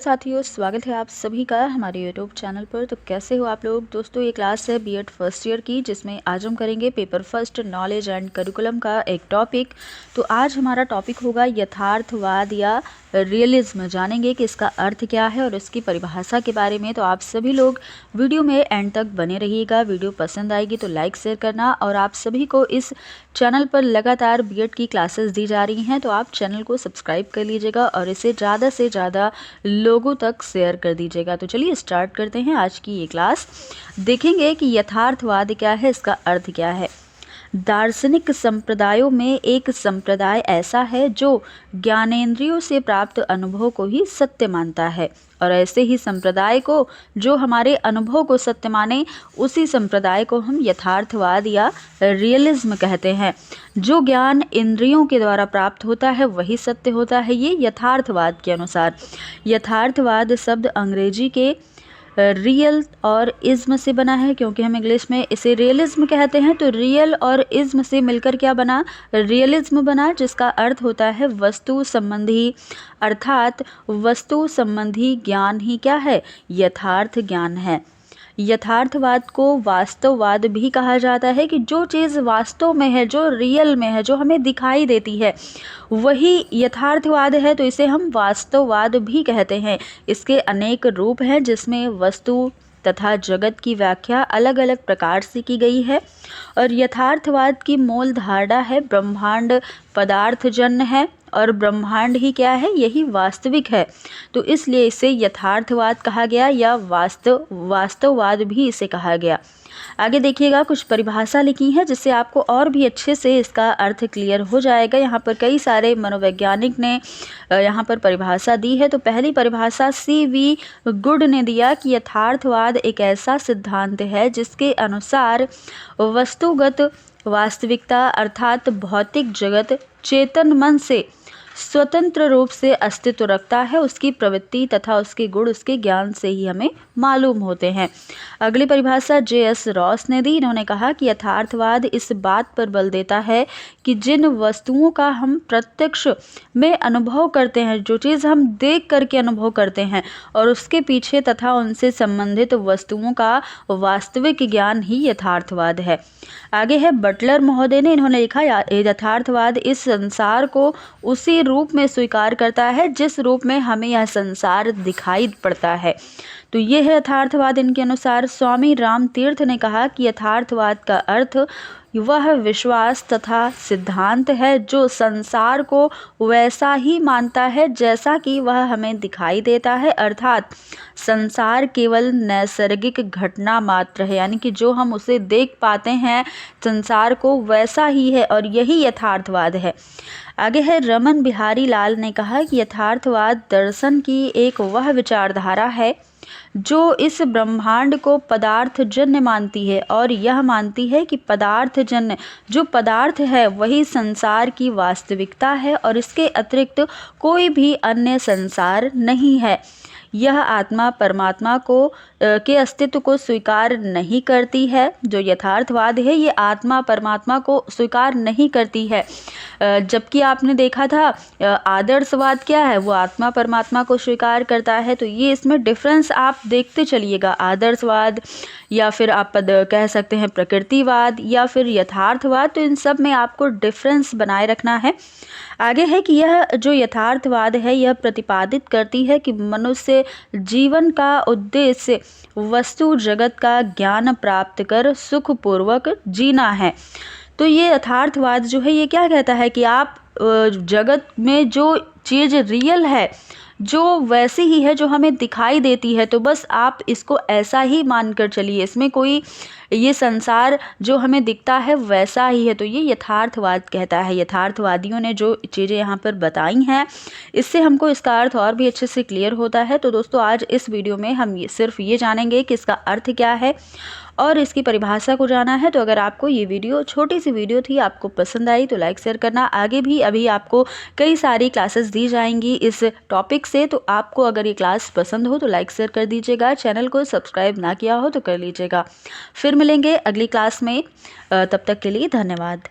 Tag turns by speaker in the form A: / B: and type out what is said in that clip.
A: साथियों, स्वागत है आप सभी का हमारे यूट्यूब चैनल पर। तो कैसे हो आप लोग दोस्तों। ये क्लास है बीएड फर्स्ट ईयर की, जिसमें आज हम करेंगे paper first knowledge and curriculum का एक टॉपिक। तो आज हमारा टॉपिक होगा यथार्थवाद या रियलिज्म। जानेंगे कि इसका अर्थ क्या है और इसकी परिभाषा के बारे में। तो आप सभी लोग वीडियो में एंड तक बने रहिएगा। वीडियो पसंद आएगी तो लाइक शेयर करना। और आप सभी को इस चैनल पर लगातार बीएड की क्लासेस दी जा रही हैं, तो आप चैनल को सब्सक्राइब कर लीजिएगा और इसे ज़्यादा से ज़्यादा लोगों तक शेयर कर दीजिएगा। तो चलिए स्टार्ट करते हैं आज की ये क्लास। देखेंगे कि यथार्थवाद क्या है, इसका अर्थ क्या है। दार्शनिक संप्रदायों में एक संप्रदाय ऐसा है जो ज्ञानेंद्रियों से प्राप्त अनुभव को ही सत्य मानता है, और ऐसे ही संप्रदाय को जो हमारे अनुभव को सत्य माने, उसी संप्रदाय को हम यथार्थवाद या रियलिज्म कहते हैं। जो ज्ञान इंद्रियों के द्वारा प्राप्त होता है वही सत्य होता है, ये यथार्थवाद के अनुसार। यथार्थवाद शब्द अंग्रेजी के रियल और इज्म से बना है, क्योंकि हम इंग्लिश में इसे रियलिज्म कहते हैं। तो रियल और इज्म से मिलकर क्या बना, रियलिज्म बना, जिसका अर्थ होता है वस्तु संबंधी। अर्थात वस्तु संबंधी ज्ञान ही क्या है, यथार्थ ज्ञान है। यथार्थवाद को वास्तववाद भी कहा जाता है, कि जो चीज़ वास्तव में है, जो रियल में है, जो हमें दिखाई देती है, वही यथार्थवाद है। तो इसे हम वास्तववाद भी कहते हैं। इसके अनेक रूप हैं, जिसमें वस्तु तथा जगत की व्याख्या अलग अलग प्रकार से की गई है। और यथार्थवाद की मूल धारणा है ब्रह्मांड पदार्थजन्य है, और ब्रह्मांड ही क्या है, यही वास्तविक है। तो इसलिए इसे यथार्थवाद कहा गया, या वास्तववाद भी इसे कहा गया। आगे देखिएगा, कुछ परिभाषा लिखी है, जिससे आपको और भी अच्छे से इसका अर्थ क्लियर हो जाएगा। यहाँ पर कई सारे मनोवैज्ञानिक ने यहाँ पर परिभाषा दी है। तो पहली परिभाषा CV गुड ने दिया कि यथार्थवाद एक ऐसा सिद्धांत है जिसके अनुसार वस्तुगत वास्तविकता अर्थात भौतिक जगत चेतन मन से स्वतंत्र रूप से अस्तित्व रखता है। उसकी प्रवृत्ति तथा उसके गुण उसके ज्ञान से ही हमें मालूम होते हैं। अगली परिभाषा JS रॉस ने दी। इन्होंने कहा कि यथार्थवाद इस बात पर बल देता है कि जिन वस्तुओं का हम प्रत्यक्ष में अनुभव करते हैं, जो चीज़ हम देख करके अनुभव करते हैं, और उसके पीछे तथा उनसे संबंधित वस्तुओं का वास्तविक ज्ञान ही यथार्थवाद है। आगे है बटलर महोदय ने, इन्होंने लिखा यथार्थवाद इस संसार को उसी रूप में स्वीकार करता है जिस रूप में हमें यह संसार दिखाई पड़ता है। तो ये है यथार्थवाद इनके अनुसार। स्वामी राम तीर्थ ने कहा कि यथार्थवाद का अर्थ वह विश्वास तथा सिद्धांत है जो संसार को वैसा ही मानता है जैसा कि वह हमें दिखाई देता है, अर्थात संसार केवल नैसर्गिक घटना मात्र है, यानी कि जो हम उसे देख पाते हैं संसार को वैसा ही है, और यही यथार्थवाद है। आगे है रमन बिहारी लाल ने कहा कि यथार्थवाद दर्शन की एक वह विचारधारा है जो इस ब्रह्मांड को पदार्थजन्य मानती है, और यह मानती है कि पदार्थजन्य जो पदार्थ है वही संसार की वास्तविकता है, और इसके अतिरिक्त कोई भी अन्य संसार नहीं है। यह आत्मा परमात्मा को के अस्तित्व को स्वीकार नहीं करती है। जो यथार्थवाद है, ये आत्मा परमात्मा को स्वीकार नहीं करती है। जबकि आपने देखा था आदर्शवाद क्या है, वो आत्मा परमात्मा को स्वीकार करता है। तो ये इसमें डिफरेंस आप देखते चलिएगा। आदर्शवाद या फिर आप कह सकते हैं प्रकृतिवाद या फिर यथार्थवाद, तो इन सब में आपको डिफरेंस बनाए रखना है। आगे है कि यह जो यथार्थवाद है, यह प्रतिपादित करती है कि मनुष्य जीवन का उद्देश्य वस्तु जगत का ज्ञान प्राप्त कर सुखपूर्वक जीना है। तो ये यथार्थवाद जो है, ये क्या कहता है कि आप जगत में जो चीज़ रियल है, जो वैसी ही है, जो हमें दिखाई देती है, तो बस आप इसको ऐसा ही मानकर चलिए। इसमें कोई ये संसार जो हमें दिखता है वैसा ही है। तो ये यथार्थवाद कहता है। यथार्थवादियों ने जो चीज़ें यहाँ पर बताई हैं, इससे हमको इसका अर्थ और भी अच्छे से क्लियर होता है। तो दोस्तों, आज इस वीडियो में हम सिर्फ ये जानेंगे कि इसका अर्थ क्या है और इसकी परिभाषा को जाना है। तो अगर आपको ये वीडियो, छोटी सी वीडियो थी, आपको पसंद आई तो लाइक शेयर करना। आगे भी अभी आपको कई सारी क्लासेस दी जाएंगी इस टॉपिक से। तो आपको अगर ये क्लास पसंद हो तो लाइक शेयर कर दीजिएगा। चैनल को सब्सक्राइब ना किया हो तो कर लीजिएगा। फिर मिलेंगे अगली क्लास में, तब तक के लिए धन्यवाद।